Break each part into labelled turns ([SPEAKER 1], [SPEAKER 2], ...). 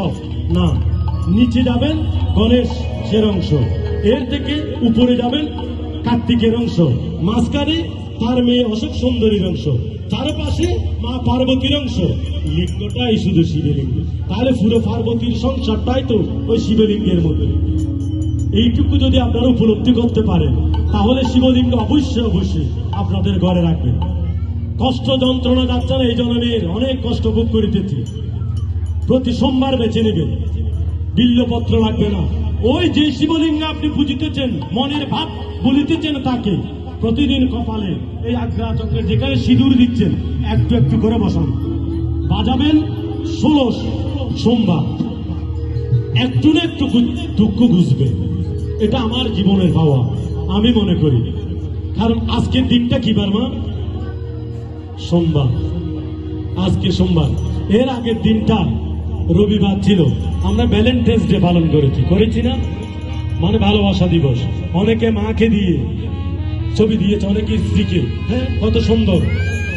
[SPEAKER 1] সব না, নিচে যাবেন গণেশের অংশ, এর থেকে উপরে যাবেন কার্তিকের অংশ, মাঝখানে তার মেয়ে অশোক সুন্দরীর অংশ, চারপাশে মা পার্বতীর অংশ, লিঙ্গটাই শুধু শিবলিঙ্গ। তাহলে পুরো পার্বতীর সংসারটাই তো ওই শিবলিঙ্গের মধ্যে। এইটুকু যদি আপনারা উপলব্ধি করতে পারেন তাহলে শিবলিঙ্গ অবশ্যই অবশ্যই আপনাদের ঘরে রাখবেন। কষ্ট যন্ত্রণা যাচ্ছে না, এই জনমের অনেক কষ্ট ভোগ করিতেছি, প্রতি সোমবার বেছে নেবেন, বিল্লপত্র লাগবে না। ওই যে শিবলিঙ্গ আপনি পুজিতেছেন, মনের ভাব বলিতেছেন, তাকে প্রতিদিন কপালে এই আগ্রা চক্রের যেখানে সিঁদুর দিচ্ছেন একটু একটু করে বসান, বাজাবেন 16 সোমবার, একটু না একটু দুঃখ বুঝবে। এটা আমার জীবনের ভাবা আমি মনে করি। কারণ আজকের দিনটা কি বার মা? সোমবার, আজকে সোমবার। এর আগের দিনটা রবিবার ছিল, আমরা ভ্যালেন্টাইন্স ডে পালন করেছি না, মানে ভালোবাসা দিবস। অনেকে মাকে দিয়ে ছবি দিয়েছে, অনেকে স্ত্রীকে, হ্যাঁ কত সুন্দর।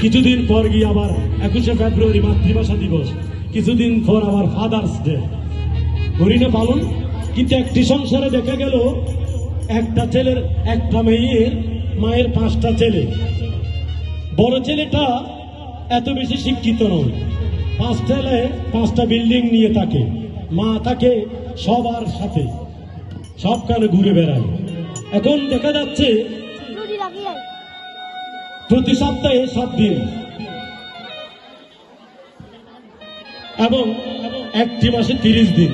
[SPEAKER 1] কিছুদিন পর গিয়ে আবার 21শে ফেব্রুয়ারি মাতৃভাষা দিবস, কিছুদিন পর আবার ফাদার্স ডে করি না পালন। কিন্তু একটি সংসারে দেখা গেল একটা ছেলের একটা মেয়ের মায়ের 5টা ছেলে। বড় ছেলেটা এত বেশি শিক্ষিত নয়, 5 ছেলে 5টা বিল্ডিং নিয়ে থাকে, মা তাকে সবার সাথে সবখানে ঘুরে বেড়ায়। এখন দেখা যাচ্ছে প্রতি সপ্তাহে 7 দিন এবং একটি মাসে 30 দিন।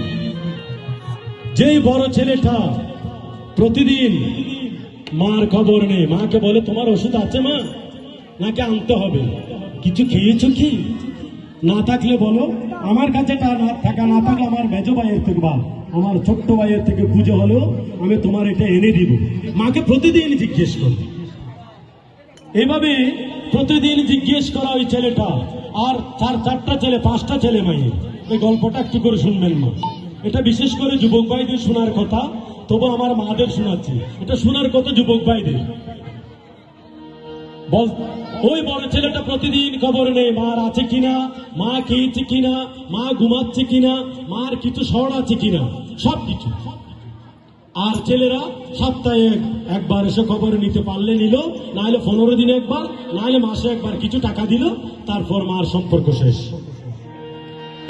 [SPEAKER 1] যেই বড় ছেলেটা প্রতিদিন মার খবর নেই, মাকে বলে তোমার ওষুধ আছে মা, নাকি আনতে হবে, কিছু খেয়েছো কি, না থাকলে বলো, আমার কাছে টাকা না থাকলে আমার মেজো ভাইয়ের থেকে বা আমার ছোট্ট ভাইয়ের থেকে পুজো হলো আমি তোমার এটা এনে দিব। মাকে প্রতিদিন জিজ্ঞেস করো। এইভাবে প্রতিদিন জিজ্ঞেস করা ওই ছেলেটা, আর 4টা ছেলে 5টা ছেলে মাইয়ে। এই গল্পটা একটু করে শুনবেন মা, এটা বিশেষ করে যুবক ভাইদের শোনার কথা, তবু আমার মাদের শোনাচ্ছি, এটা শোনার কথা যুবক ভাইদের। ওই বড় ছেলেটা প্রতিদিন খবর নেই মার আছে কিনা, মা খেয়েছে কিনা, মা ঘুমাচ্ছে কিনা, মার কিছু শর্ট আছে কিনা, সবকিছু। আর ছেলেরা সপ্তাহে একবার এসে খবর নিতে পারলে নিল, না হলে 15 দিনে একবার, না হলে মাসে একবার কিছু টাকা দিল, তারপর মার সম্পর্ক শেষ।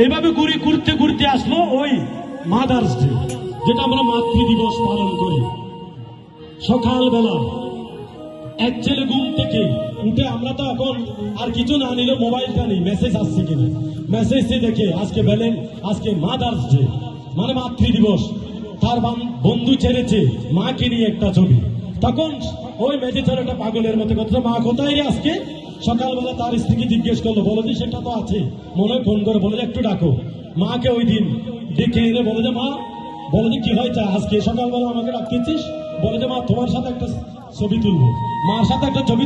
[SPEAKER 1] এভাবে ঘুরতে ঘুরতে আসলো ওই মাদার্স ডে, যেটা আমরা মাতৃ দিবস পালন করি। সকালবেলা এক ছেলে ঘুম থেকে উঠে, আমরা তো এখন আর কিছু না নিলে মোবাইলটা নেই, মেসেজ আসছে কিনা, মেসেজে দেখে আজকে মাদার্স ডে মানে মাতৃ দিবস। তার বন্ধু ছেড়েছে মাকে নিয়ে একটা ছবি। তখন ওই মেজে ছেলেটা পাগলের মতো কথা, মা কোথায় রে আজকে? সকালবেলা তার স্ত্রীকে জিজ্ঞেস করলো, বলো যে সেটা তো আছে, মনে হয় ফোন করে বলে যে একটু ডাকো। মাকে ওই দিন ডেকে এনে বলে যে মা, বলে যে কি হয়েছে আজকে সকালবেলা আমাকে ডাকতেছিস? বলে যে মা তোমার সাথে একটা ছবি তুলবো, মার সাথে একটা ছবি